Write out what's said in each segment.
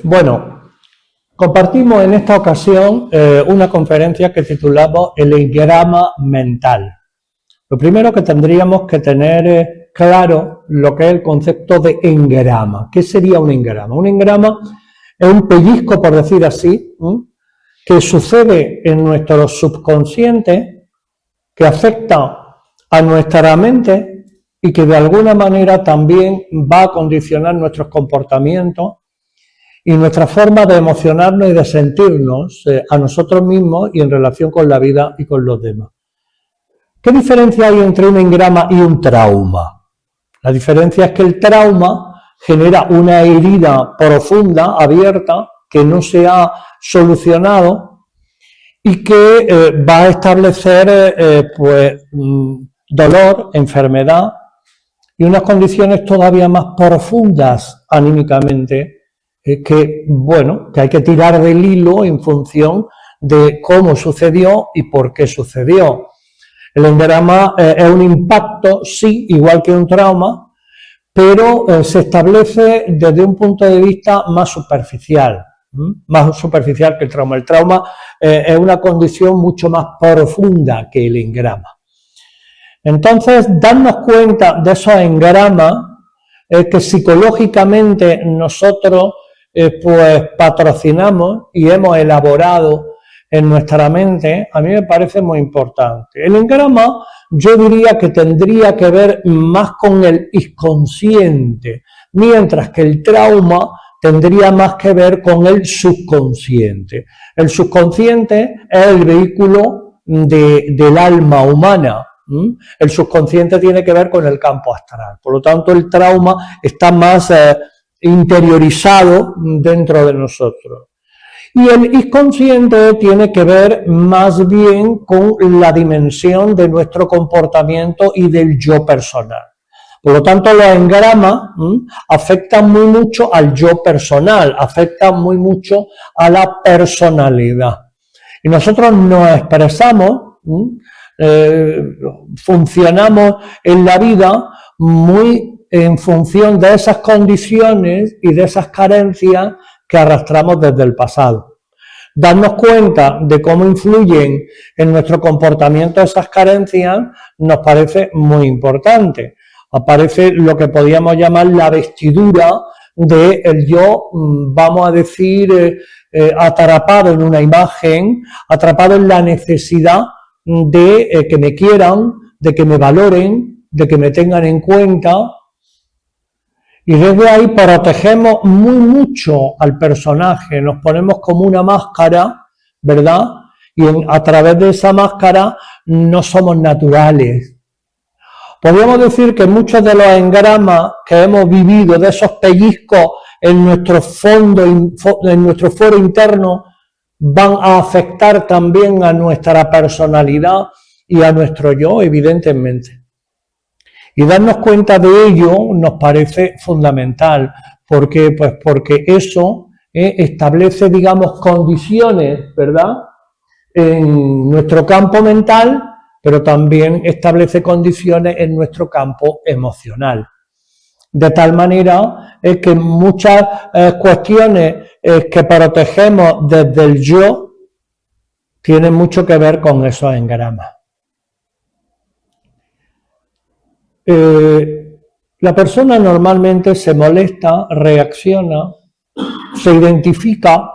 Bueno, compartimos en esta ocasión una conferencia que titulamos El engrama mental. Lo primero que tendríamos que tener claro lo que es el concepto de engrama. ¿Qué sería un engrama? Un engrama es un pellizco, por decir así, que sucede en nuestro subconsciente, que afecta a nuestra mente y que de alguna manera también va a condicionar nuestros comportamientos y nuestra forma de emocionarnos y de sentirnos a nosotros mismos y en relación con la vida y con los demás. ¿Qué diferencia hay entre un engrama y un trauma? La diferencia es que el trauma genera una herida profunda, abierta, que no se ha solucionado y que va a establecer dolor, enfermedad y unas condiciones todavía más profundas anímicamente que hay que tirar del hilo en función de cómo sucedió y por qué sucedió. El engrama es un impacto, sí, igual que un trauma, pero se establece desde un punto de vista más superficial que el trauma. El trauma es una condición mucho más profunda que el engrama. Entonces, darnos cuenta de esos engramas que psicológicamente nosotros patrocinamos y hemos elaborado en nuestra mente, a mí me parece muy importante. El engrama yo diría que tendría que ver más con el inconsciente, mientras que el trauma tendría más que ver con el subconsciente. El subconsciente es el vehículo del alma humana. El subconsciente tiene que ver con el campo astral. Por lo tanto, el trauma está más interiorizado dentro de nosotros. Y el inconsciente tiene que ver más bien con la dimensión de nuestro comportamiento y del yo personal. Por lo tanto, los engramas afectan muy mucho al yo personal, afectan muy mucho a la personalidad. Y nosotros nos expresamos, funcionamos en la vida muy en función de esas condiciones y de esas carencias que arrastramos desde el pasado. Darnos cuenta de cómo influyen en nuestro comportamiento esas carencias nos parece muy importante. Aparece lo que podríamos llamar la vestidura del yo, vamos a decir, atrapado en una imagen, atrapado en la necesidad de que me quieran, de que me valoren, de que me tengan en cuenta. Y desde ahí protegemos muy mucho al personaje, nos ponemos como una máscara, ¿verdad? Y a través de esa máscara no somos naturales. Podríamos decir que muchos de los engramas que hemos vivido, de esos pellizcos en nuestro fondo, en nuestro foro interno, van a afectar también a nuestra personalidad y a nuestro yo, evidentemente. Y darnos cuenta de ello nos parece fundamental. ¿Por qué? Pues porque eso establece, digamos, condiciones, ¿verdad?, en nuestro campo mental, pero también establece condiciones en nuestro campo emocional. De tal manera que muchas cuestiones que protegemos desde el yo tienen mucho que ver con esos engramas. La persona normalmente se molesta, reacciona, se identifica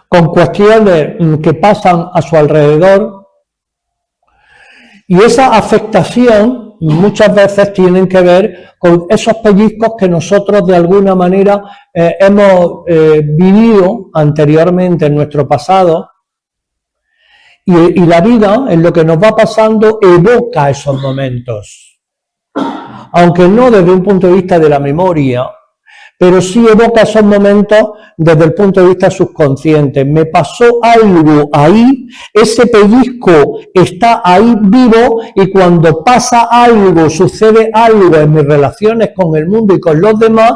con cuestiones que pasan a su alrededor y esa afectación muchas veces tienen que ver con esos pellizcos que nosotros de alguna manera hemos vivido anteriormente en nuestro pasado. Y la vida, en lo que nos va pasando, evoca esos momentos. Aunque no desde un punto de vista de la memoria, pero sí evoca esos momentos desde el punto de vista subconsciente. Me pasó algo ahí, ese pellizco está ahí vivo y cuando pasa algo, sucede algo en mis relaciones con el mundo y con los demás,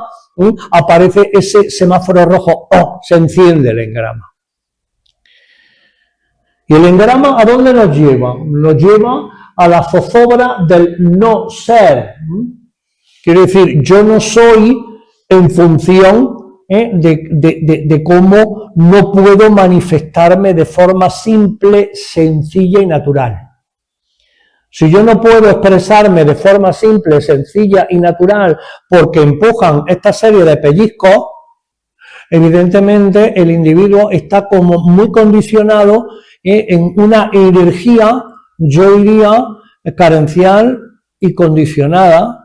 aparece ese semáforo rojo, se enciende el engrama. ¿Y el engrama a dónde nos lleva? Nos lleva a la zozobra del no ser. Quiere decir, yo no soy en función de cómo no puedo manifestarme de forma simple, sencilla y natural. Si yo no puedo expresarme de forma simple, sencilla y natural porque empujan esta serie de pellizcos, evidentemente el individuo está como muy condicionado en una energía, yo diría, carencial y condicionada,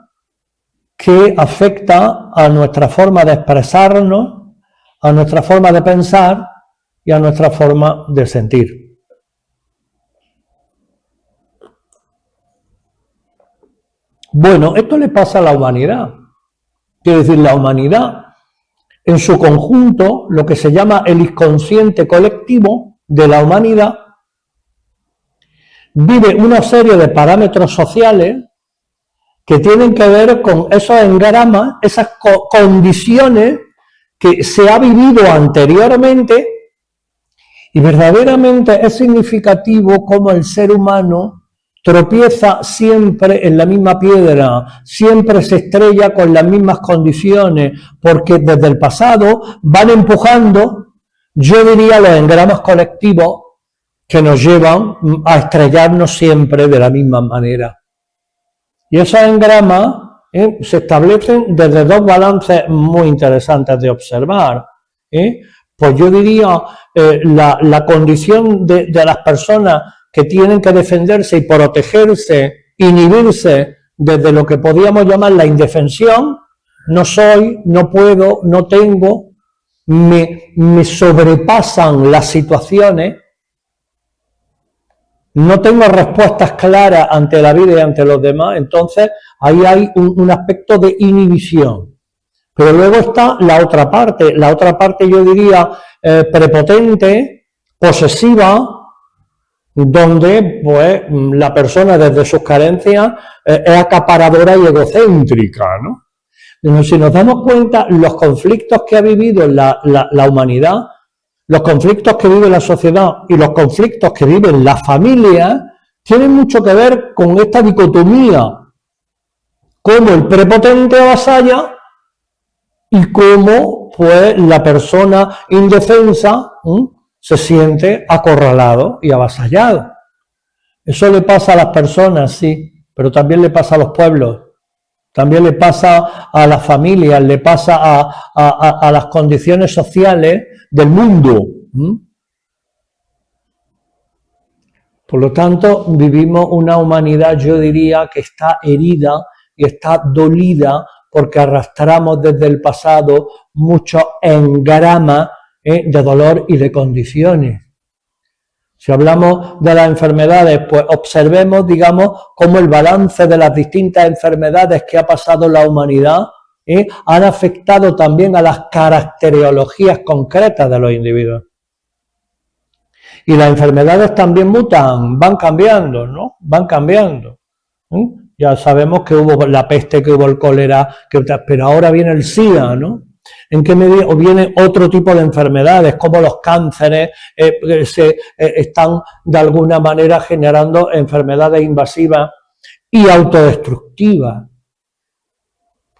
que afecta a nuestra forma de expresarnos, a nuestra forma de pensar y a nuestra forma de sentir. Bueno, esto le pasa a la humanidad. Quiero decir, la humanidad, en su conjunto, lo que se llama el inconsciente colectivo de la humanidad, vive una serie de parámetros sociales que tienen que ver con esos engramas, esas condiciones que se ha vivido anteriormente, y verdaderamente es significativo cómo el ser humano tropieza siempre en la misma piedra, siempre se estrella con las mismas condiciones, porque desde el pasado van empujando, yo diría, los engramas colectivos que nos llevan a estrellarnos siempre de la misma manera. Y esos engramas se establecen desde dos balances muy interesantes de observar. Pues yo diría, la condición de las personas que tienen que defenderse y protegerse, inhibirse desde lo que podríamos llamar la indefensión, no soy, no puedo, no tengo, me sobrepasan las situaciones, no tengo respuestas claras ante la vida y ante los demás, entonces ahí hay un aspecto de inhibición. Pero luego está la otra parte yo diría prepotente, posesiva, donde pues la persona desde sus carencias es acaparadora y egocéntrica, ¿no? Pero si nos damos cuenta, los conflictos que ha vivido la humanidad, los conflictos que vive la sociedad y los conflictos que viven las familias tienen mucho que ver con esta dicotomía, cómo el prepotente avasalla y cómo pues la persona indefensa se siente acorralado y avasallado. Eso le pasa a las personas, sí, pero también le pasa a los pueblos, también le pasa a las familias, le pasa a las condiciones sociales del mundo. Por lo tanto, vivimos una humanidad, yo diría, que está herida y está dolida porque arrastramos desde el pasado muchos engramas de dolor y de condiciones. Si hablamos de las enfermedades, pues observemos, digamos, cómo el balance de las distintas enfermedades que ha pasado la humanidad han afectado también a las caracterologías concretas de los individuos. Y las enfermedades también mutan, van cambiando, ¿no? Van cambiando. Ya sabemos que hubo la peste, que hubo el cólera, pero ahora viene el SIDA, ¿no? ¿En qué medida? O viene otro tipo de enfermedades, como los cánceres, se están de alguna manera generando enfermedades invasivas y autodestructivas.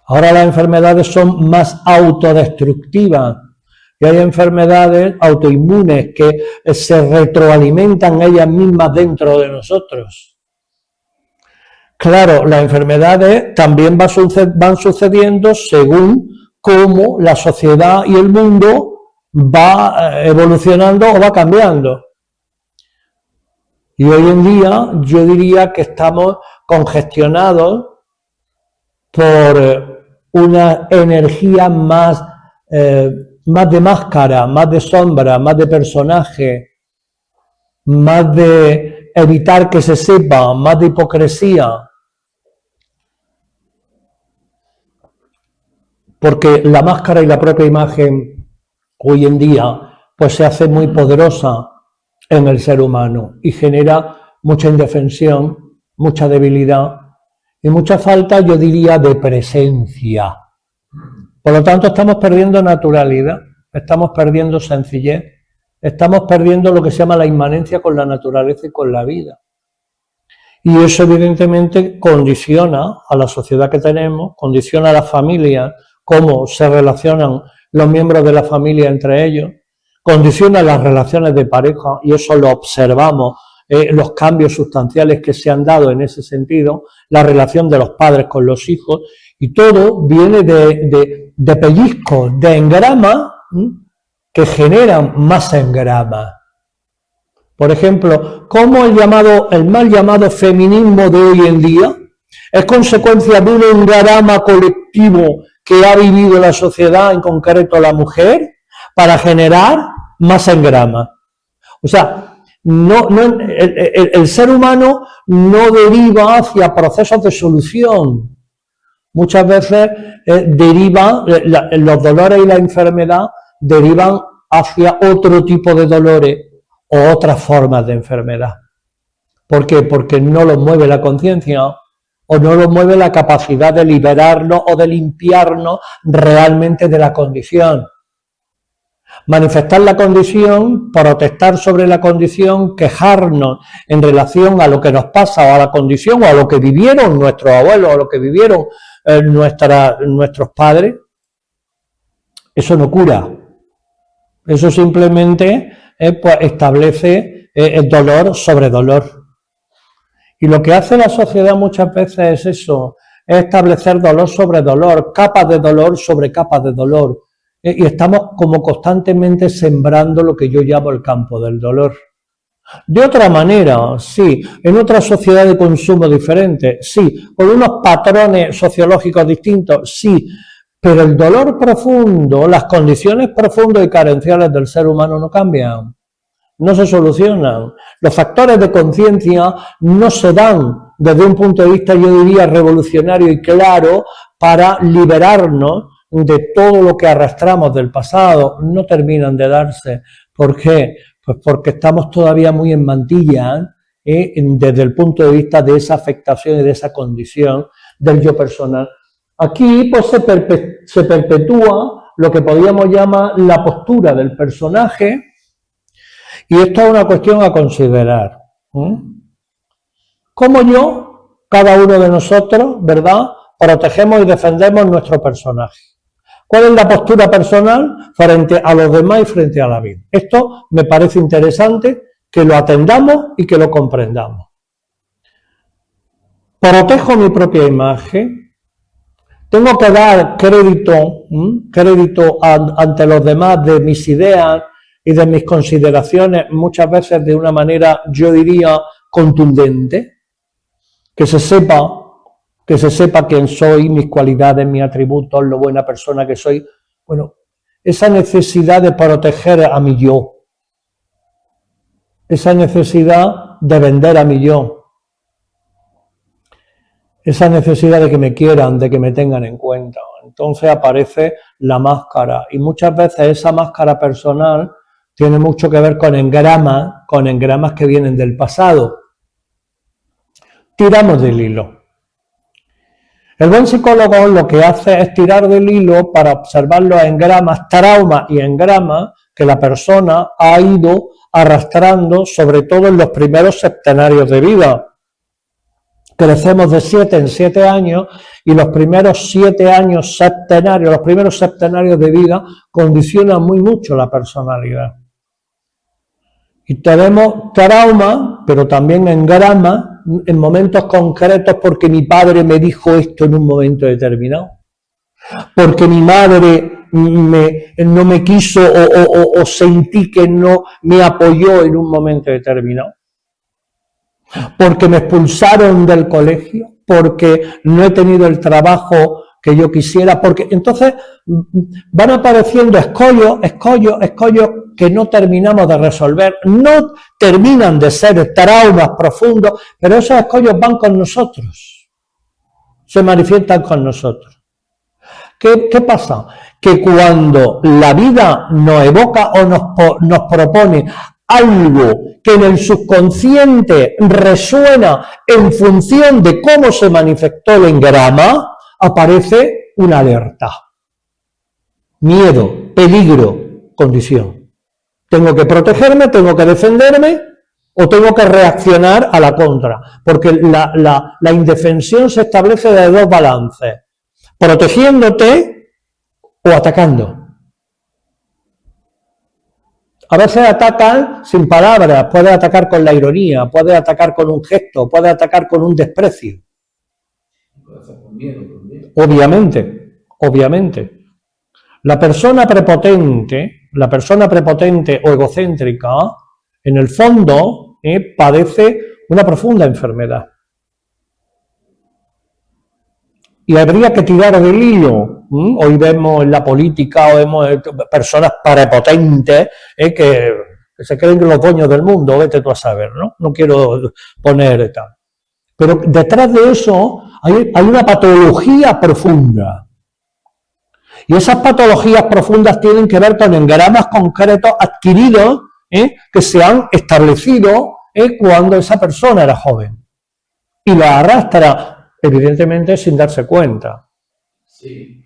Ahora las enfermedades son más autodestructivas y hay enfermedades autoinmunes que se retroalimentan ellas mismas dentro de nosotros. Claro, las enfermedades también van sucediendo según cómo la sociedad y el mundo va evolucionando o va cambiando. Y hoy en día yo diría que estamos congestionados por una energía más de máscara, más de sombra, más de personaje, más de evitar que se sepa, más de hipocresía. Porque la máscara y la propia imagen hoy en día pues se hace muy poderosa en el ser humano y genera mucha indefensión, mucha debilidad y mucha falta, yo diría, de presencia. Por lo tanto, estamos perdiendo naturalidad, estamos perdiendo sencillez, estamos perdiendo lo que se llama la inmanencia con la naturaleza y con la vida. Y eso evidentemente condiciona a la sociedad que tenemos, condiciona a las familias, cómo se relacionan los miembros de la familia entre ellos, condiciona las relaciones de pareja, y eso lo observamos, los cambios sustanciales que se han dado en ese sentido, la relación de los padres con los hijos, y todo viene de pellizcos, de engramas, que generan más engramas. Por ejemplo, ¿cómo el mal llamado feminismo de hoy en día es consecuencia de un engrama colectivo que ha vivido la sociedad, en concreto la mujer, para generar más engramas? O sea, el ser humano no deriva hacia procesos de solución. Muchas veces los dolores y la enfermedad derivan hacia otro tipo de dolores o otras formas de enfermedad. ¿Por qué? Porque no los mueve la conciencia o no los mueve la capacidad de liberarnos o de limpiarnos realmente de la condición. Manifestar la condición, protestar sobre la condición, quejarnos en relación a lo que nos pasa o a la condición o a lo que vivieron nuestros abuelos o lo que vivieron nuestros padres, eso no cura. Eso simplemente pues establece dolor sobre dolor. Y lo que hace la sociedad muchas veces es eso, es establecer dolor sobre dolor, capas de dolor sobre capas de dolor. Y estamos como constantemente sembrando lo que yo llamo el campo del dolor. De otra manera, sí, en otra sociedad de consumo diferente, sí, con unos patrones sociológicos distintos, sí, pero el dolor profundo, las condiciones profundas y carenciales del ser humano no cambian, no se solucionan. Los factores de conciencia no se dan desde un punto de vista, yo diría, revolucionario y claro para liberarnos de todo lo que arrastramos del pasado. No terminan de darse. ¿Por qué? Pues porque estamos todavía muy en mantilla desde el punto de vista de esa afectación y de esa condición del yo personal. Aquí pues se perpetúa lo que podríamos llamar la postura del personaje, y esto es una cuestión a considerar. ¿Cómo cada uno de nosotros, verdad, protegemos y defendemos nuestro personaje? ¿Cuál es la postura personal frente a los demás y frente a la vida? Esto me parece interesante que lo atendamos y que lo comprendamos. Protejo mi propia imagen. Tengo que dar crédito ante los demás de mis ideas y de mis consideraciones, muchas veces de una manera, yo diría, contundente, que se sepa quién soy, mis cualidades, mis atributos, lo buena persona que soy. Bueno, esa necesidad de proteger a mi yo, esa necesidad de vender a mi yo, esa necesidad de que me quieran, de que me tengan en cuenta. Entonces aparece la máscara, y muchas veces esa máscara personal tiene mucho que ver con engramas que vienen del pasado. Tiramos del hilo. El buen psicólogo lo que hace es tirar del hilo para observar los engramas, traumas y engramas que la persona ha ido arrastrando, sobre todo en los primeros septenarios de vida. Crecemos de 7 en 7 años y los primeros 7 años septenarios, los primeros septenarios de vida condicionan muy mucho la personalidad. Y tenemos trauma, pero también engramas en momentos concretos, porque mi padre me dijo esto en un momento determinado, porque mi madre no me quiso o sentí que no me apoyó en un momento determinado, porque me expulsaron del colegio, porque no he tenido el trabajo que yo quisiera, porque entonces van apareciendo escollos que no terminamos de resolver, no terminan de ser traumas profundos, pero esos escollos van con nosotros, se manifiestan con nosotros. ¿Qué pasa? Que cuando la vida nos evoca o nos propone algo que en el subconsciente resuena en función de cómo se manifestó el engrama, aparece una alerta. Miedo, peligro, condición. Tengo que protegerme, tengo que defenderme o tengo que reaccionar a la contra. Porque la indefensión se establece de dos balances. Protegiéndote o atacando. A veces atacan sin palabras, puede atacar con la ironía, puede atacar con un gesto, puede atacar con un desprecio. Obviamente, obviamente. La persona prepotente o egocéntrica, en el fondo, padece una profunda enfermedad. Y habría que tirar del hilo. Hoy vemos en la política, o vemos personas prepotentes que se creen los dueños del mundo, vete tú a saber, ¿no? No quiero poner tal. Pero detrás de eso hay una patología profunda. Y esas patologías profundas tienen que ver con engramas concretos adquiridos que se han establecido cuando esa persona era joven. Y la arrastra, evidentemente, sin darse cuenta. Sí,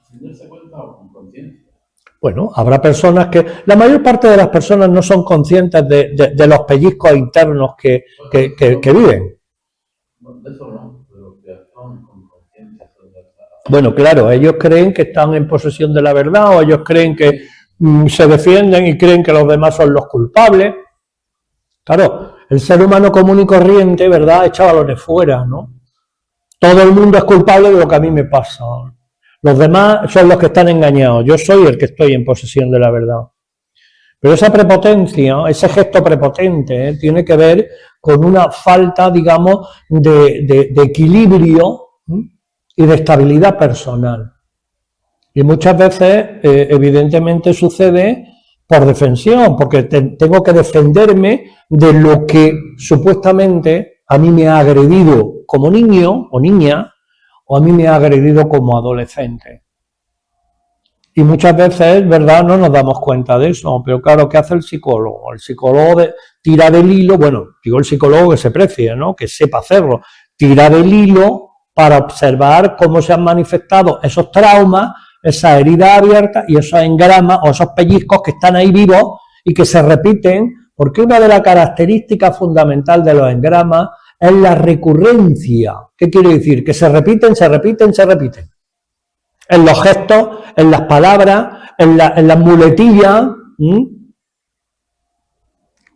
sin darse cuenta o con conciencia. Bueno, habrá personas que... La mayor parte de las personas no son conscientes de los pellizcos internos que viven. De eso no, pero que actúan con conciencia. Bueno, claro, ellos creen que están en posesión de la verdad, o ellos creen que se defienden y creen que los demás son los culpables. Claro, el ser humano común y corriente, ¿verdad?, echa balones fuera, ¿no? Todo el mundo es culpable de lo que a mí me pasa. Los demás son los que están engañados. Yo soy el que estoy en posesión de la verdad. Pero esa prepotencia, ese gesto prepotente, tiene que ver con una falta, digamos, de equilibrio y de estabilidad personal. Y muchas veces, evidentemente, sucede por defensión, porque tengo que defenderme de lo que supuestamente a mí me ha agredido como niño o niña, o a mí me ha agredido como adolescente. Y muchas veces, ¿verdad?, no nos damos cuenta de eso. Pero claro, ¿qué hace el psicólogo? El psicólogo tira del hilo, bueno, digo el psicólogo que se precie, ¿no?, que sepa hacerlo, tira del hilo para observar cómo se han manifestado esos traumas, esas heridas abiertas y esos engramas o esos pellizcos que están ahí vivos y que se repiten, porque una de las características fundamentales de los engramas es la recurrencia. ¿Qué quiere decir? Que se repiten, se repiten, se repiten. En los gestos, en las palabras, en las muletillas.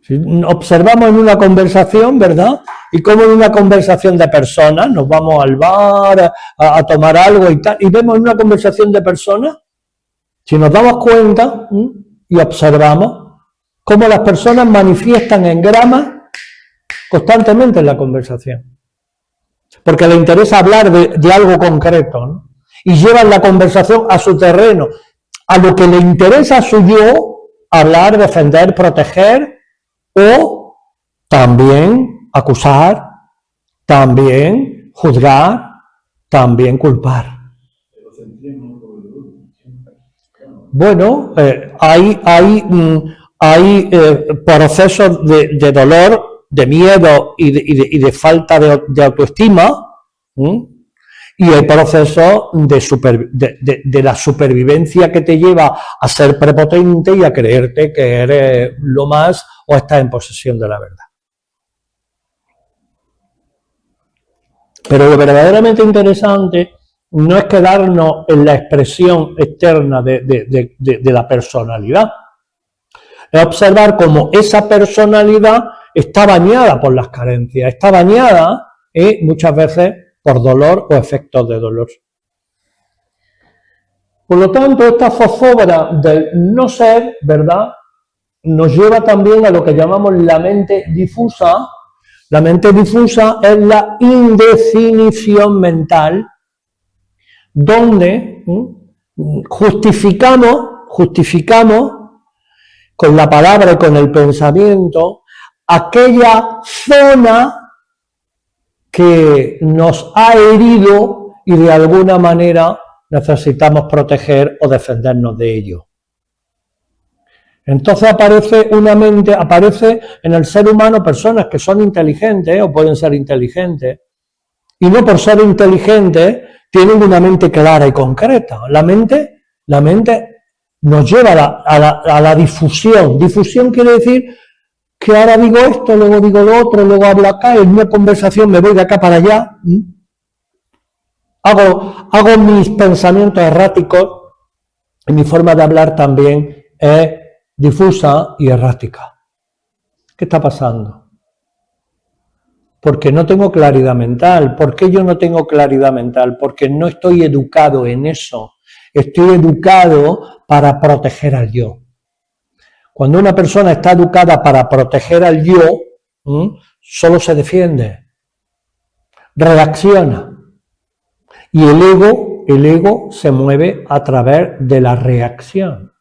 Si observamos en una conversación, ¿verdad? Y como en una conversación de personas, nos vamos al bar a tomar algo y tal, y vemos en una conversación de personas, si nos damos cuenta y observamos cómo las personas manifiestan engramas constantemente en la conversación. Porque le interesa hablar de algo concreto, ¿no? Y llevan la conversación a su terreno, a lo que le interesa a su yo, hablar, defender, proteger, o también acusar, también juzgar, también culpar. Bueno, hay procesos de dolor, de miedo y de falta de autoestima, y hay procesos de la supervivencia que te lleva a ser prepotente y a creerte que eres lo más o estás en posesión de la verdad. Pero lo verdaderamente interesante no es quedarnos en la expresión externa de la personalidad, es observar cómo esa personalidad está bañada por las carencias, está bañada muchas veces por dolor o efectos de dolor. Por lo tanto, esta zozobra del no ser, ¿verdad?, nos lleva también a lo que llamamos la mente difusa. La mente difusa es la indefinición mental, donde justificamos con la palabra y con el pensamiento aquella zona que nos ha herido y de alguna manera necesitamos proteger o defendernos de ello. Entonces aparece en el ser humano personas que son inteligentes o pueden ser inteligentes, y no por ser inteligentes tienen una mente clara y concreta. La mente nos lleva a la difusión. Difusión quiere decir que ahora digo esto, luego digo lo otro, luego hablo acá, en una conversación me voy de acá para allá, hago mis pensamientos erráticos, y mi forma de hablar también es difusa y errática. ¿Qué está pasando? Porque no tengo claridad mental. ¿Por qué yo no tengo claridad mental? Porque no estoy educado en eso. Estoy educado para proteger al yo. Cuando una persona está educada para proteger al yo, solo se defiende, reacciona. Y el ego se mueve a través de la reacción.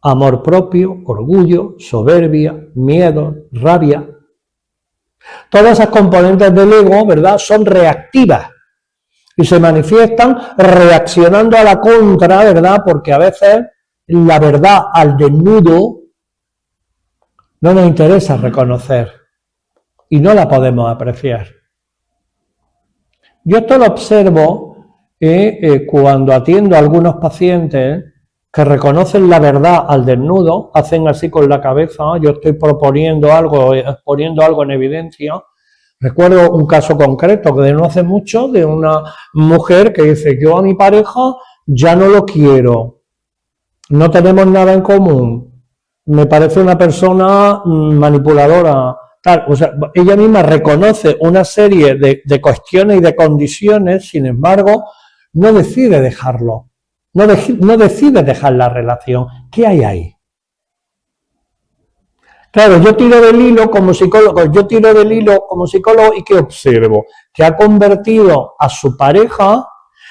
Amor propio, orgullo, soberbia, miedo, rabia. Todas esas componentes del ego, ¿verdad?, son reactivas y se manifiestan reaccionando a la contra, ¿verdad?, porque a veces la verdad al desnudo no nos interesa reconocer y no la podemos apreciar. Yo esto lo observo cuando atiendo a algunos pacientes que reconocen la verdad al desnudo, hacen así con la cabeza, yo estoy proponiendo algo, poniendo algo en evidencia. Recuerdo un caso concreto que de no hace mucho, de una mujer que dice, yo a mi pareja ya no lo quiero, no tenemos nada en común, me parece una persona manipuladora, tal. O sea, ella misma reconoce una serie de cuestiones y de condiciones, sin embargo, no decide dejarlo. No decide dejar la relación. ¿Qué hay ahí? Claro, yo tiro del hilo como psicólogo, y ¿qué observo? Que ha convertido a su pareja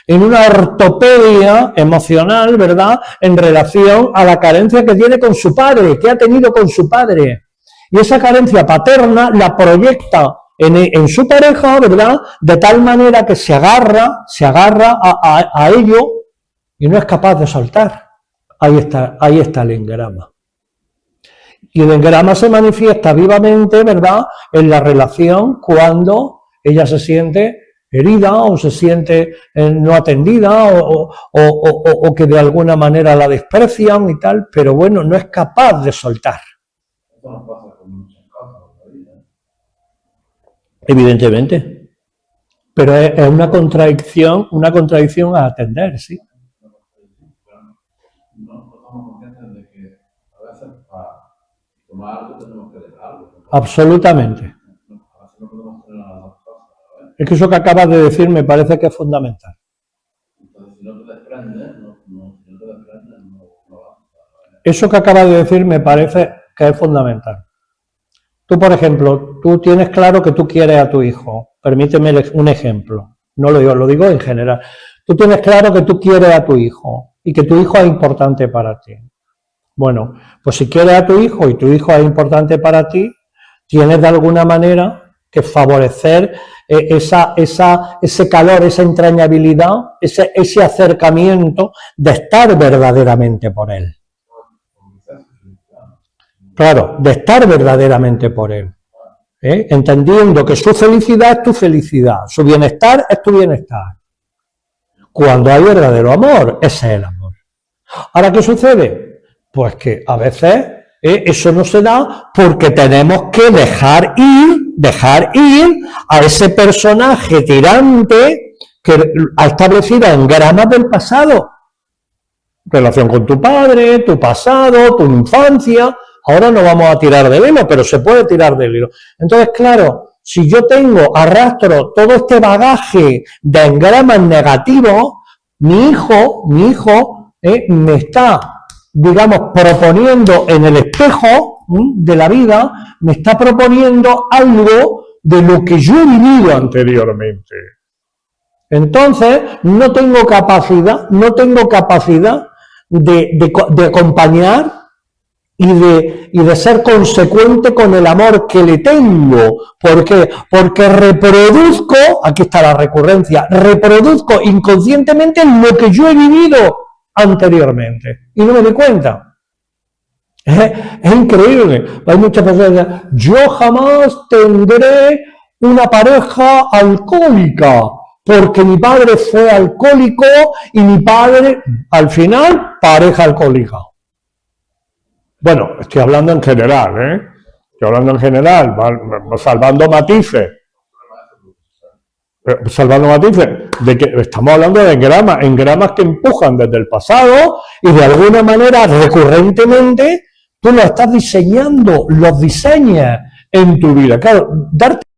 en una ortopedia emocional, ¿verdad?, en relación a la carencia que tiene con su padre, que ha tenido con su padre. Y esa carencia paterna la proyecta en su pareja, ¿verdad?, de tal manera que se agarra a ello y no es capaz de soltar. Ahí está el engrama. Y el engrama se manifiesta vivamente, ¿verdad?, en la relación cuando ella se siente herida o se siente no atendida o que de alguna manera la desprecian y tal, pero bueno, no es capaz de soltar. Eso nos pasa con muchas cosas en la vida. Evidentemente. Pero es una contradicción a atender, sí. No somos conscientes de que a veces para tomar algo tenemos que dejarlo. Absolutamente. A veces no podemos tener las dos cosas, ¿verdad? Es que eso que acabas de decir me parece que es fundamental. Entonces, si no te desprendes, no vas. Eso que acabas de decir me parece que es fundamental. Tú, por ejemplo, tú tienes claro que tú quieres a tu hijo. Permíteme un ejemplo. No lo digo, lo digo en general. Tú tienes claro que tú quieres a tu hijo y que tu hijo es importante para ti. Bueno, pues si quieres a tu hijo y tu hijo es importante para ti, tienes de alguna manera que favorecer ese calor, esa entrañabilidad, ese acercamiento de estar verdaderamente por él. Claro, de estar verdaderamente por él. Entendiendo que su felicidad es tu felicidad, su bienestar es tu bienestar. Cuando hay verdadero amor, ese es el amor. Ahora, ¿qué sucede? Pues que a veces eso no se da porque tenemos que dejar ir a ese personaje tirante que ha establecido engramas del pasado. Relación con tu padre, tu pasado, tu infancia. Ahora no vamos a tirar del hilo, pero se puede tirar del hilo. Entonces, claro, si yo arrastro todo este bagaje de engramas negativos, mi hijo me está, digamos, proponiendo en el espejo de la vida, me está proponiendo algo de lo que yo he vivido anteriormente. Entonces, no tengo capacidad de acompañar y de ser consecuente con el amor que le tengo. ¿Por qué? Porque reproduzco, aquí está la recurrencia, reproduzco inconscientemente lo que yo he vivido anteriormente y no me doy cuenta. Es increíble. Hay muchas personas que dicen, yo jamás tendré una pareja alcohólica porque mi padre fue alcohólico y mi padre, al final, pareja alcohólica. Bueno, estoy hablando en general, salvando matices. De que estamos hablando de engramas que empujan desde el pasado y de alguna manera recurrentemente Tú lo estás diseñando, los diseñas en tu vida. Claro, darte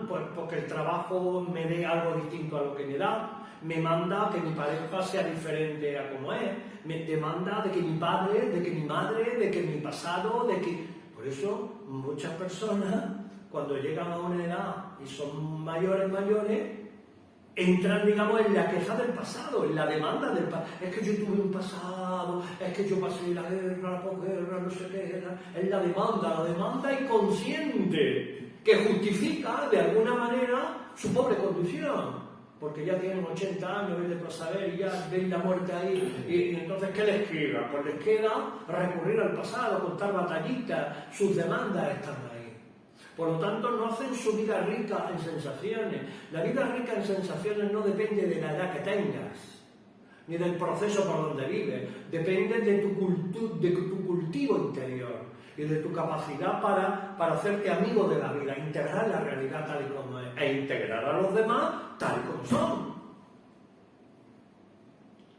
demandan, pues porque el trabajo me dé algo distinto a lo que me da, me manda que mi pareja sea diferente a como es, me demanda de que mi padre, de que mi madre, de que mi pasado, de que... Por eso muchas personas, cuando llegan a una edad y son mayores, entran, digamos, en la queja del pasado, en la demanda del pasado. Es que yo tuve un pasado, es que yo pasé la guerra, la posguerra, no sé qué era. Es la demanda inconsciente, que justifica, de alguna manera, su pobre condición. Porque ya tienen 80 años, vete por saber, y ya ven la muerte ahí. Y entonces, ¿qué les queda? Pues les queda recurrir al pasado, contar batallitas, sus demandas están ahí. Por lo tanto, no hacen su vida rica en sensaciones. La vida rica en sensaciones no depende de la edad que tengas, ni del proceso por donde vives. Depende de tu cultivo interior y de tu capacidad para hacerte amigo de la vida, integrar la realidad tal y como es, e integrar a los demás tal y como son.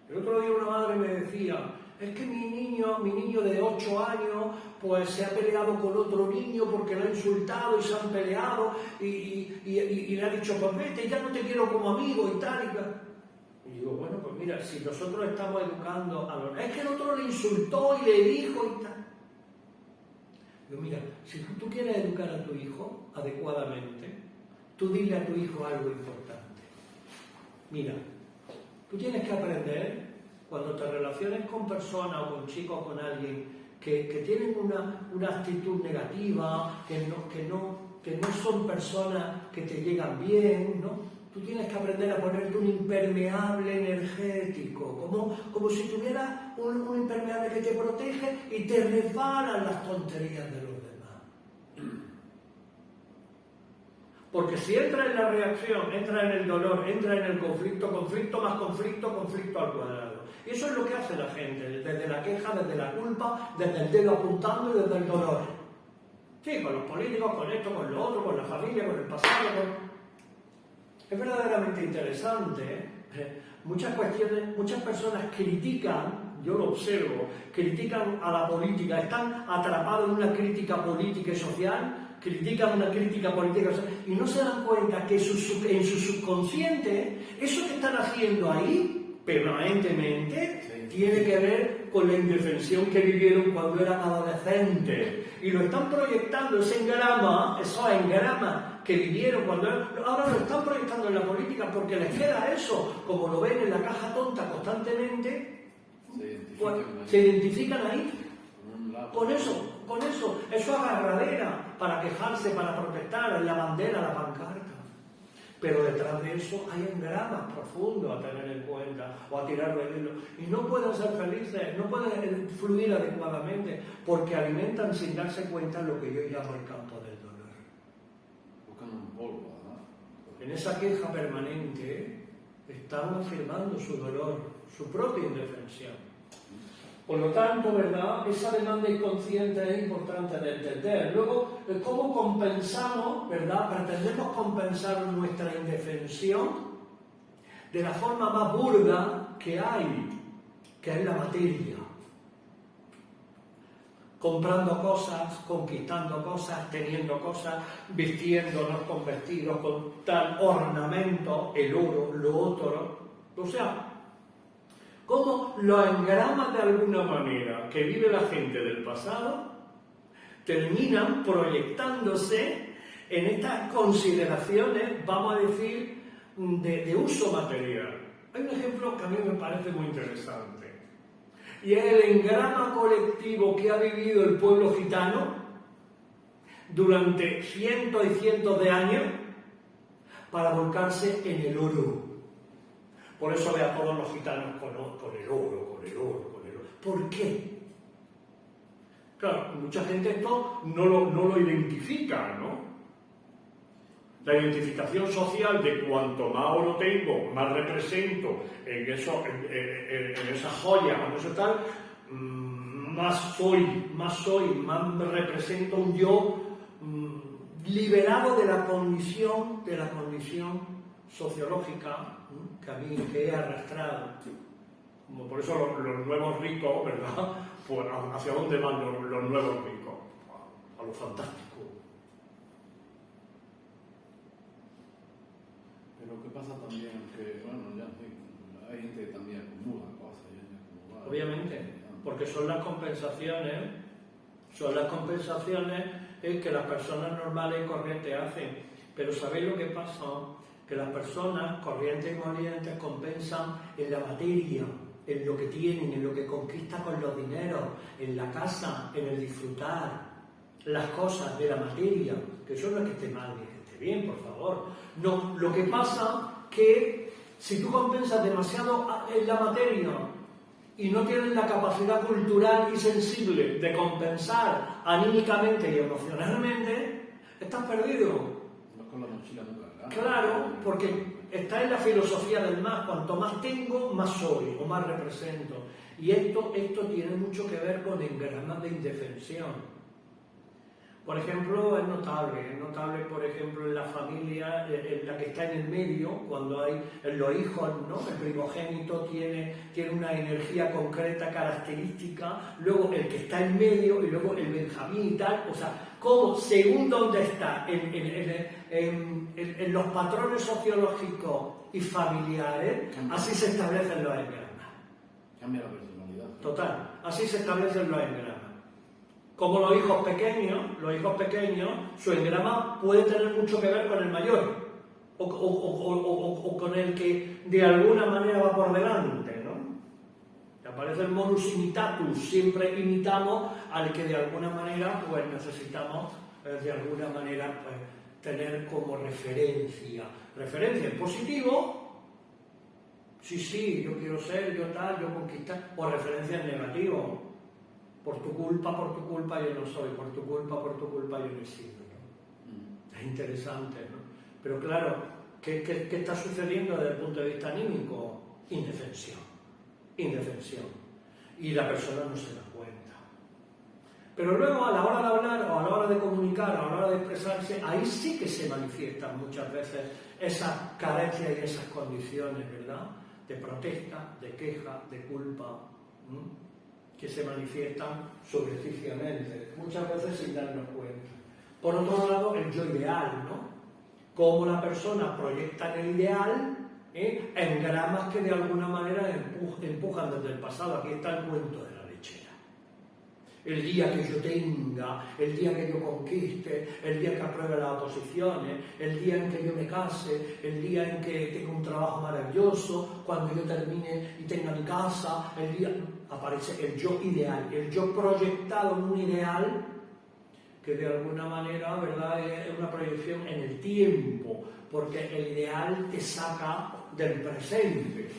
El otro día una madre me decía, es que mi niño de 8 años, pues se ha peleado con otro niño porque lo ha insultado y se han peleado y le ha dicho, pues vete, ya no te quiero como amigo y tal. Y digo, bueno, pues mira, si nosotros estamos educando a los... Es que el otro le insultó y le dijo y tal. Digo, mira, si tú quieres educar a tu hijo adecuadamente, tú dile a tu hijo algo importante. Mira, tú tienes que aprender, cuando te relaciones con personas o con chicos o con alguien que tienen una actitud negativa, que no son personas que te llegan bien, ¿no? Tú tienes que aprender a ponerte un impermeable energético, como si tuvieras un impermeable que te protege y te resbalan las tonterías de los demás. Porque si entra en la reacción, entra en el dolor, entra en el conflicto más conflicto al cuadrado. Y eso es lo que hace la gente, desde la queja, desde la culpa, desde el dedo apuntando y desde el dolor. Sí, con los políticos, con esto, con lo otro, con la familia, con el pasado. Es verdaderamente interesante. Muchas personas critican, yo lo observo, critican a la política, están atrapados en una crítica política y social, critican una crítica política y social, y no se dan cuenta que en su subconsciente, eso que están haciendo ahí, permanentemente, tiene que ver con la indefensión que vivieron cuando eran adolescentes. Y lo están proyectando, esos engramas que vivieron cuando ahora lo están proyectando en la política porque les queda eso, como lo ven en la caja tonta constantemente, se identifican ahí con eso, eso agarradera para quejarse, para protestar, en la bandera, la pancarta. Pero detrás de eso hay engramas profundos a tener en cuenta o a tirar del hilo. Y no pueden ser felices, no pueden fluir adecuadamente porque alimentan sin darse cuenta lo que yo llamo el campo del dolor. Buscan un polvo, ¿no? En esa queja permanente están afirmando su dolor, su propia indefensión. Por lo tanto, ¿verdad? Esa demanda inconsciente es importante de entender. Luego, ¿cómo compensamos, verdad? Pretendemos compensar nuestra indefensión de la forma más burda que hay, que es la materia. Comprando cosas, conquistando cosas, teniendo cosas, vistiéndonos con vestidos, con tal ornamento, el oro, lo otro. O sea, cómo los engramas de alguna manera que vive la gente del pasado terminan proyectándose en estas consideraciones, vamos a decir, de uso material. Hay un ejemplo que a mí me parece muy interesante y es el engrama colectivo que ha vivido el pueblo gitano durante cientos y cientos de años para volcarse en el oro. Por eso ve a todos los gitanos con el oro. ¿Por qué? Claro, mucha gente esto no lo identifica, ¿no? La identificación social de cuanto más oro tengo, más represento en esa joya, en eso tal, más represento un yo liberado de la condición sociológica que he arrastrado. Como por eso los nuevos ricos, ¿verdad? Pues ¿hacia dónde van los nuevos ricos? A lo fantástico. Lo que pasa también es que, bueno, ya hay gente que también acumula cosas. Obviamente, porque son las compensaciones que las personas normales y corrientes hacen. Pero ¿sabéis lo que pasa? Que las personas corrientes y molientes compensan en la materia, en lo que tienen, en lo que conquistan con los dineros, en la casa, en el disfrutar, las cosas de la materia, que eso no es que esté mal ni que esté bien, por favor. No, lo que pasa que si tú compensas demasiado en la materia y no tienes la capacidad cultural y sensible de compensar anímicamente y emocionalmente, estás perdido. No con la mochila nunca. Claro, porque está en la filosofía del más. Cuanto más tengo, más soy o más represento. Y esto tiene mucho que ver con engramas de indefensión. Por ejemplo, es notable, por ejemplo, en la familia, en la que está en el medio, cuando hay en los hijos, ¿no? El primogénito tiene una energía concreta, característica, luego el que está en medio y luego el benjamín y tal, o sea, como según dónde está, en los patrones sociológicos y familiares, así se establecen los engramas. Cambia la personalidad. Total, así se establecen los engramas. Como los hijos pequeños, su engrama puede tener mucho que ver con el mayor o con el que de alguna manera va por delante, ¿no? Que aparece el modus imitatus, siempre imitamos al que de alguna manera pues necesitamos de alguna manera pues tener como referencia en positivo, sí, yo quiero ser, yo tal, yo conquistar, o referencia en negativo. Por tu culpa yo no soy, por tu culpa yo no existo, ¿no? Es interesante, ¿no? Pero claro, ¿qué está sucediendo desde el punto de vista anímico? Indefensión. Y la persona no se da cuenta. Pero luego, a la hora de hablar, o a la hora de comunicar, o a la hora de expresarse, ahí sí que se manifiestan muchas veces esas carencias y esas condiciones, ¿verdad? De protesta, de queja, de culpa, ¿no? Que se manifiestan subrepticiamente, muchas veces sin darnos cuenta. Por otro lado, el yo ideal, ¿no? Cómo la persona proyecta en el ideal engramas que de alguna manera empujan desde el pasado. Aquí está el cuento de la lechera. El día que yo tenga, el día que yo conquiste, el día que apruebe las oposiciones, el día en que yo me case, el día en que tenga un trabajo maravilloso, cuando yo termine y tenga mi casa, el día... Aparece el yo ideal, el yo proyectado en un ideal que de alguna manera, ¿verdad?, es una proyección en el tiempo, porque el ideal te saca del presente.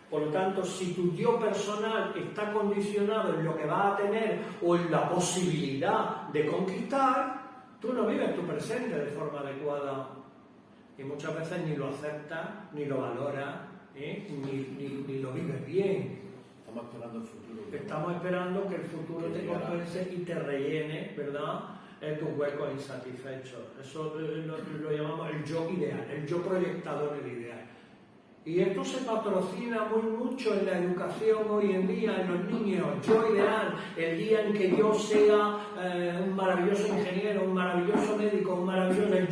Por lo tanto, si tu yo personal está condicionado en lo que vas a tener o en la posibilidad de conquistar, tú no vives tu presente de forma adecuada y muchas veces ni lo aceptas, ni lo valoras, ni lo vives bien. Estamos esperando el futuro. Estamos esperando que el futuro te compense y te rellene, ¿verdad?, tus huecos insatisfechos. Eso lo llamamos el yo ideal, el yo proyectado en el ideal. Y esto se patrocina mucho en la educación hoy en día, en los niños. Yo ideal, el día en que yo sea un maravilloso ingeniero, un maravilloso médico, un maravilloso... El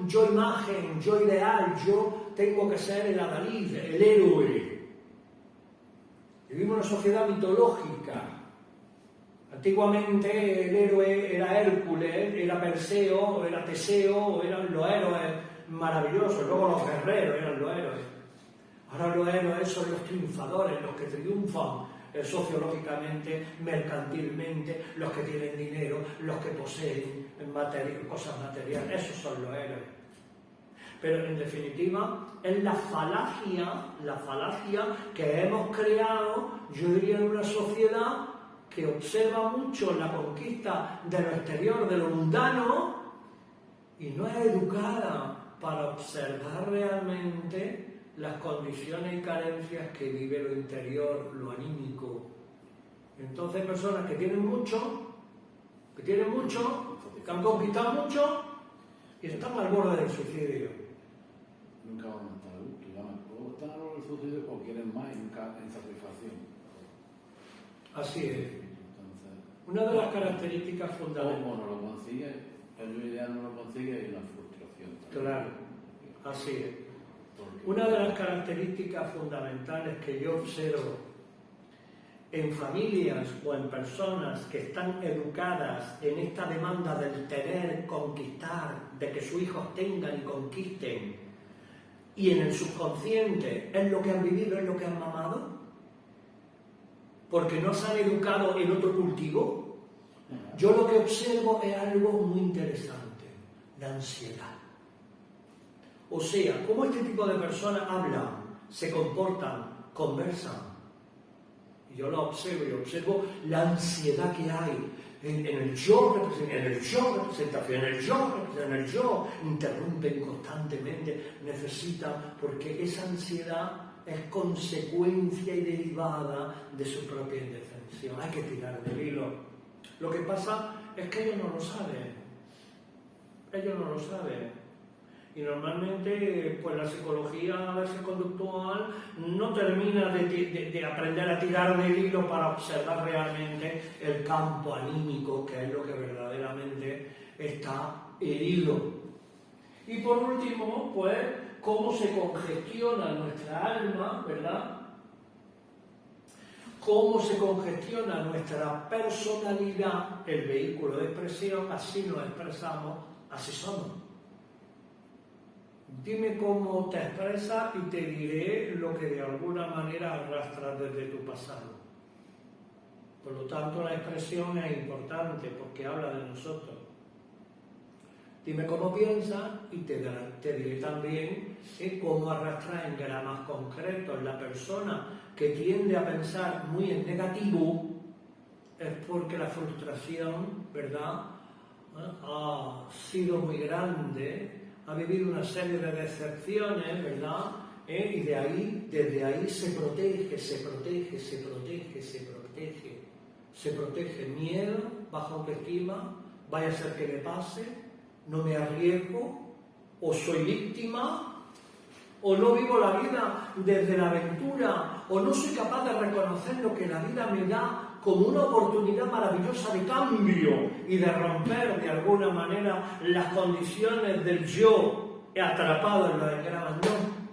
yo imagen, yo ideal, yo tengo que ser el adalid, el héroe. Vivimos en una sociedad mitológica. Antiguamente el héroe era Hércules, era Perseo, era Teseo, eran los héroes maravillosos, luego los guerreros eran los héroes. Ahora los héroes son los triunfadores, los que triunfan sociológicamente, mercantilmente, los que tienen dinero, los que poseen cosas materiales, esos son los héroes. Pero en definitiva es la falacia que hemos creado, yo diría, en una sociedad que observa mucho la conquista de lo exterior, de lo mundano, y no es educada para observar realmente las condiciones y carencias que vive lo interior, lo anímico. Entonces hay personas que tienen mucho, que han conquistado mucho y están al borde del suicidio. Nunca van a estar o están al borde del suicidio o quieren más y nunca en satisfacción. Así es. Entonces, una de las características fundamentales. O no lo consigue, el yo ideal no lo consigue y una frustración también. Claro. Así es. Una de las características fundamentales que yo observo en familias o en personas que están educadas en esta demanda del tener, conquistar, de que sus hijos tengan y conquisten, y en el subconsciente es lo que han vivido, es lo que han mamado, porque no se han educado en otro cultivo. Yo lo que observo es algo muy interesante, la ansiedad. O sea, cómo este tipo de personas hablan, se comportan, conversan. Y yo lo observo, y observo la ansiedad que hay en el yo representación, en el yo, interrumpen constantemente, necesitan, porque esa ansiedad es consecuencia y derivada de su propia indefensión. Hay que tirar del hilo. Lo que pasa es que ellos no lo saben. Ellos no lo saben. Y normalmente, pues la psicología a veces conductual no termina de aprender a tirar del hilo para observar realmente el campo anímico, que es lo que verdaderamente está herido. Y por último, pues, cómo se congestiona nuestra alma, ¿verdad? Cómo se congestiona nuestra personalidad, el vehículo de expresión, así nos expresamos, así somos. Dime cómo te expresas y te diré lo que de alguna manera arrastras desde tu pasado. Por lo tanto, la expresión es importante porque habla de nosotros. Dime cómo piensas y te diré también cómo arrastras en gramas concretos. La persona que tiende a pensar muy en negativo es porque la frustración, ¿verdad?, ha sido muy grande, ha vivido una serie de decepciones, ¿verdad?, y desde ahí se protege. Se protege miedo, baja autoestima, vaya a ser que le pase, no me arriesgo, o soy víctima, o no vivo la vida desde la aventura, o no soy capaz de reconocer lo que la vida me da como una oportunidad maravillosa de cambio y de romper de alguna manera las condiciones del yo atrapado en los engramas. No.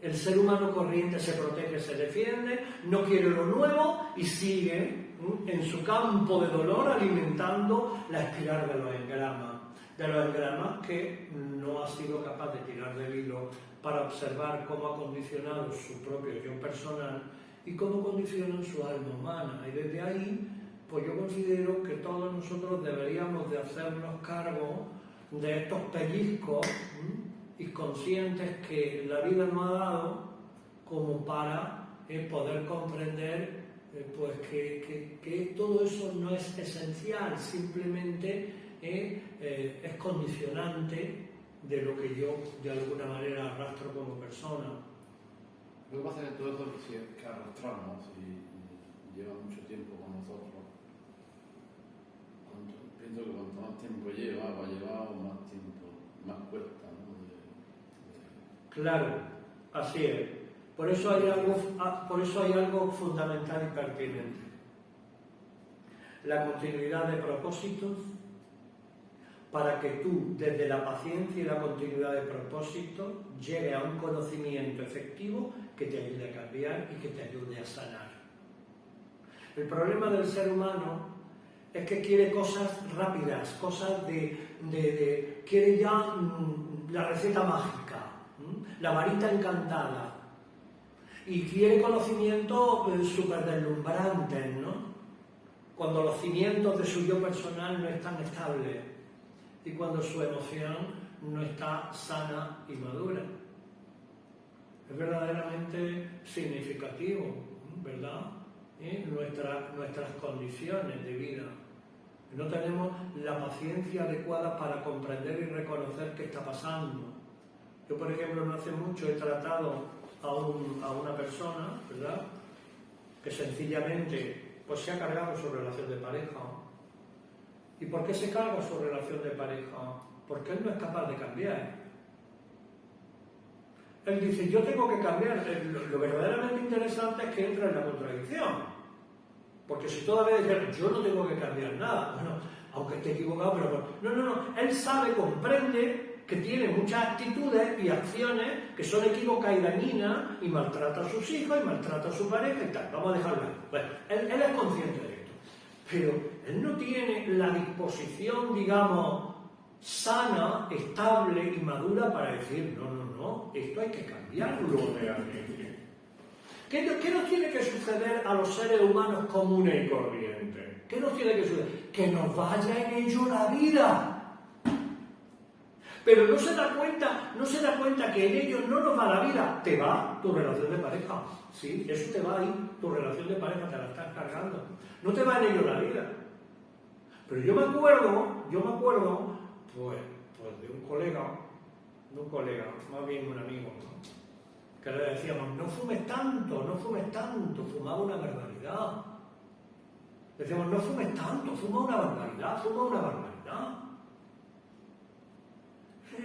El ser humano corriente se protege, se defiende, no quiere lo nuevo y sigue en su campo de dolor alimentando la espiral de los engramas que no ha sido capaz de tirar del hilo para observar cómo ha condicionado su propio yo personal y cómo condicionan su alma humana. Y desde ahí, pues yo considero que todos nosotros deberíamos de hacernos cargo de estos pellizcos y conscientes que la vida nos ha dado como para poder comprender pues que todo eso no es esencial, simplemente es condicionante de lo que yo de alguna manera arrastro como persona. Lo que pasa es que todo eso que arrastramos y lleva mucho tiempo con nosotros. Pienso que cuanto más tiempo lleva, va a llevar más tiempo, más cuesta, ¿no? Claro, así es. Por eso hay algo fundamental y pertinente. La continuidad de propósitos, para que tú, desde la paciencia y la continuidad de propósitos, llegues a un conocimiento efectivo que te ayude a cambiar y que te ayude a sanar. El problema del ser humano es que quiere cosas rápidas, cosas quiere ya la receta mágica, la varita encantada, y quiere conocimientos súper deslumbrantes, ¿no? Cuando los cimientos de su yo personal no están estables y cuando su emoción no está sana y madura. Es verdaderamente significativo, ¿verdad?, nuestras condiciones de vida. No tenemos la paciencia adecuada para comprender y reconocer qué está pasando. Yo, por ejemplo, no hace mucho he tratado a una persona, ¿verdad?, que sencillamente pues se ha cargado su relación de pareja. ¿Y por qué se carga su relación de pareja? Porque él no es capaz de cambiar. Él dice, yo tengo que cambiar. Lo verdaderamente interesante es que entra en la contradicción. Porque si todavía dice, yo no tengo que cambiar nada, bueno, aunque esté equivocado, pero no. Él sabe, comprende que tiene muchas actitudes y acciones que son equívocas y dañinas y maltrata a sus hijos y maltrata a su pareja y tal. Vamos a dejarlo ahí. Bueno, él es consciente de esto, pero él no tiene la disposición, digamos, sana, estable y madura para decir, no, esto hay que cambiarlo realmente. ¿Qué nos tiene que suceder a los seres humanos comunes y corrientes? ¿Qué nos tiene que suceder? Que nos vaya en ello la vida. Pero no se da cuenta que en ellos no nos va la vida. Te va tu relación de pareja. Sí, eso te va ahí. Tu relación de pareja te la estás cargando. No te va en ello la vida. Pero yo me acuerdo, pues de un colega, más bien un amigo, ¿no? Que le decíamos, no fumes tanto, fumaba una barbaridad. Decíamos, no fumes tanto, fuma una barbaridad.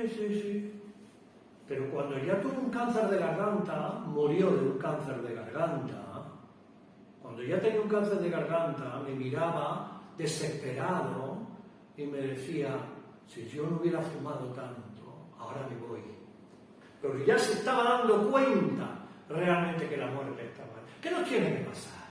Sí. Pero cuando ya tuvo un cáncer de garganta, murió de un cáncer de garganta, cuando ya tenía un cáncer de garganta, me miraba desesperado y me decía, si yo no hubiera fumado tanto, ahora me voy. Pero ya se estaba dando cuenta realmente que la muerte estaba. ¿Qué nos tiene que pasar?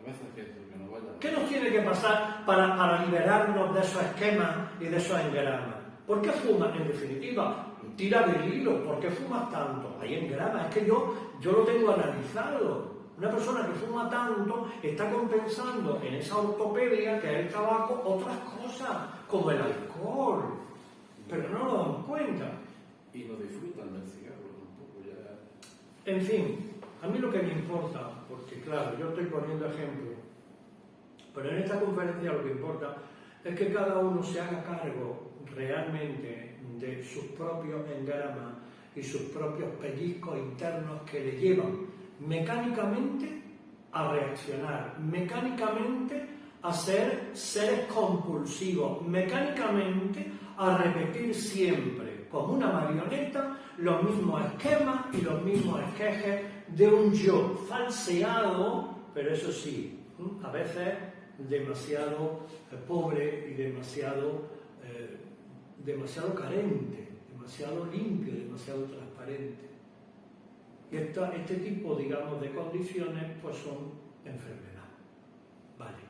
A veces que no vaya. ¿Qué nos tiene que pasar para liberarnos de esos esquemas y de esos engramas? ¿Por qué fumas? En definitiva, tira del hilo. ¿Por qué fumas tanto? Hay engramas. Es que yo lo tengo analizado. Una persona que fuma tanto está compensando en esa ortopedia, que es el tabaco, otras cosas, como el alcohol. Pero no lo dan cuenta. Y no disfrutan del cigarro tampoco. Ya. En fin, a mí lo que me importa, porque claro, yo estoy poniendo ejemplos, pero en esta conferencia lo que importa es que cada uno se haga cargo realmente de sus propios engramas y sus propios pellizcos internos que le llevan mecánicamente a reaccionar, mecánicamente a ser seres compulsivos, mecánicamente a repetir siempre, como una marioneta, los mismos esquemas y los mismos esquejes de un yo falseado, pero eso sí, a veces demasiado pobre y demasiado carente, demasiado limpio, demasiado transparente. Y este tipo, digamos, de condiciones, pues son enfermedad. Vale.